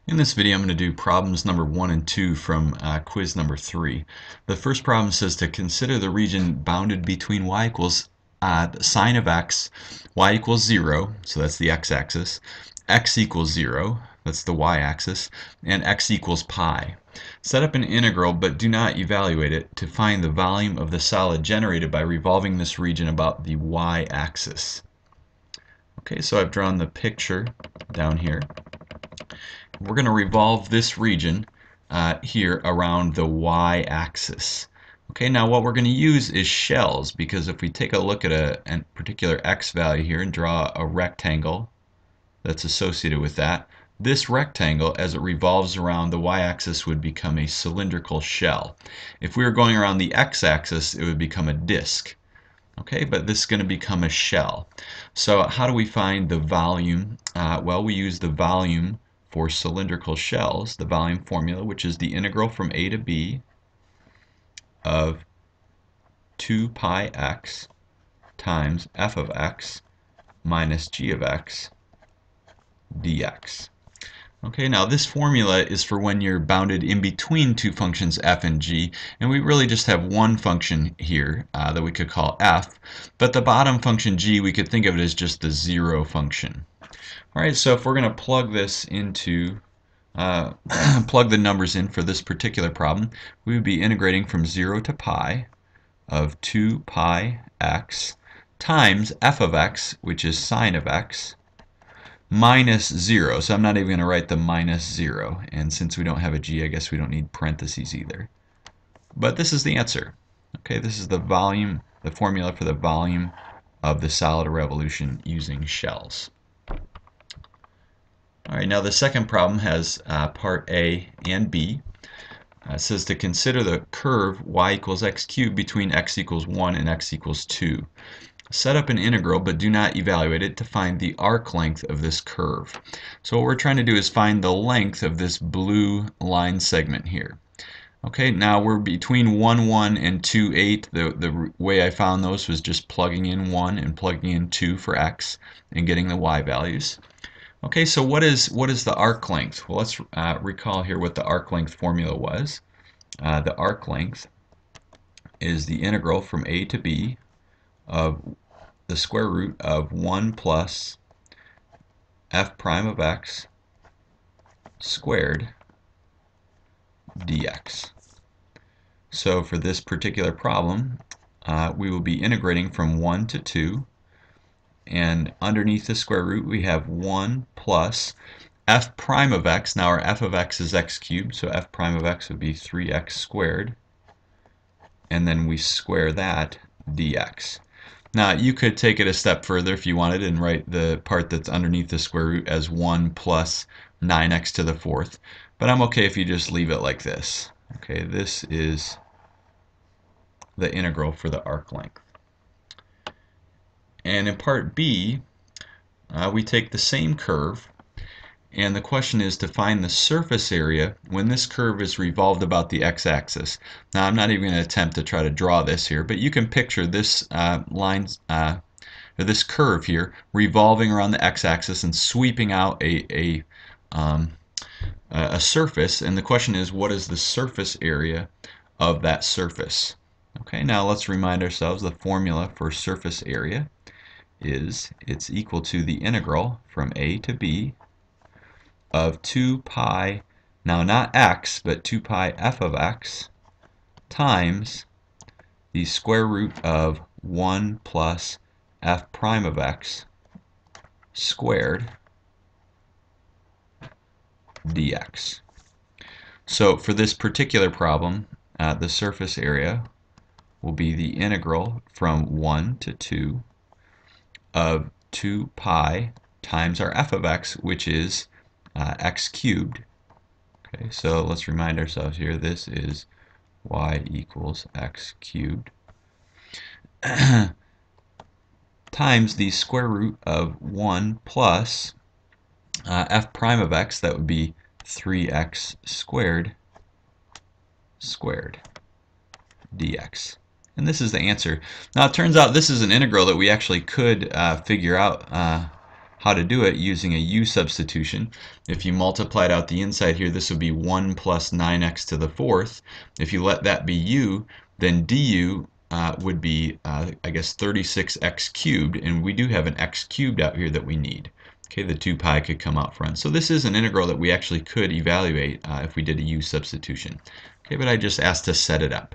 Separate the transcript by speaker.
Speaker 1: In this video, I'm going to do problems number 1 and 2 from quiz number 3. The first problem says to consider the region bounded between y equals sine of x, y equals 0, so that's the x-axis, x equals 0, that's the y-axis, and x equals pi. Set up an integral, but do not evaluate it, to find the volume of the solid generated by revolving this region about the y-axis. Okay, so I've drawn the picture down here. We're going to revolve this region here around the y-axis. Okay, now what we're going to use is shells, because if we take a look at a particular x value here and draw a rectangle that's associated with that, this rectangle, as it revolves around the y-axis, would become a cylindrical shell. If we were going around the x-axis, it would become a disk. Okay, but this is going to become a shell. So how do we find the volume? Well, we use the volume for cylindrical shells, the volume formula, which is the integral from a to b of 2 pi x times f of x minus g of x dx. Okay, now this formula is for when you're bounded in between two functions f and g, and we really just have one function here that we could call f, but the bottom function g, we could think of it as just the zero function. Alright, so if we're going to plug this into, plug the numbers in for this particular problem, we would be integrating from 0 to pi of 2 pi x times f of x, which is sine of x, minus 0. So I'm not even going to write the minus 0. And since we don't have a g, I guess we don't need parentheses either. But this is the answer. Okay, this is the volume, the formula for the volume of the solid revolution using shells. All right, now the second problem has part A and B. It says to consider the curve y equals x cubed between x equals 1 and x equals 2. Set up an integral, but do not evaluate it, to find the arc length of this curve. So what we're trying to do is find the length of this blue line segment here. Okay, now we're between 1, 1 and 2, 8. The way I found those was just plugging in 1 and plugging in 2 for x and getting the y values. Okay, so what is the arc length? Well, let's recall here what the arc length formula was. The arc length is the integral from a to b of the square root of 1 plus f prime of x squared dx. So for this particular problem, we will be integrating from 1 to 2, and underneath the square root we have 1 plus f prime of x. Now our f of x is x cubed, so f prime of x would be 3x squared, and then we square that dx. Now you could take it a step further if you wanted and write the part that's underneath the square root as 1 plus 9x to the fourth, but I'm okay if you just leave it like this. Okay, this is the integral for the arc length. And in part B, we take the same curve, and the question is to find the surface area when this curve is revolved about the x-axis. Now I'm not even going to attempt to try to draw this here, but you can picture this this curve here revolving around the x-axis and sweeping out a surface, and the question is, what is the surface area of that surface? Okay, now let's remind ourselves the formula for surface area is it's equal to the integral from a to b of 2 pi, now not x, but 2 pi f of x times the square root of 1 plus f prime of x squared dx. So for this particular problem, the surface area will be the integral from 1 to 2 of 2 pi times our f of x, which is x cubed. Okay, so let's remind ourselves here, this is y equals x cubed times the square root of 1 plus f prime of x, that would be 3x squared dx. And this is the answer. Now it turns out this is an integral that we actually could figure out how to do it using a u substitution. If you multiplied out the inside here, this would be 1 plus 9x to the fourth. If you let that be u, then du would be, I guess, 36x cubed, and we do have an x cubed out here that we need. Okay, the 2 pi could come out front. So this is an integral that we actually could evaluate if we did a u substitution. Okay, but I just asked to set it up.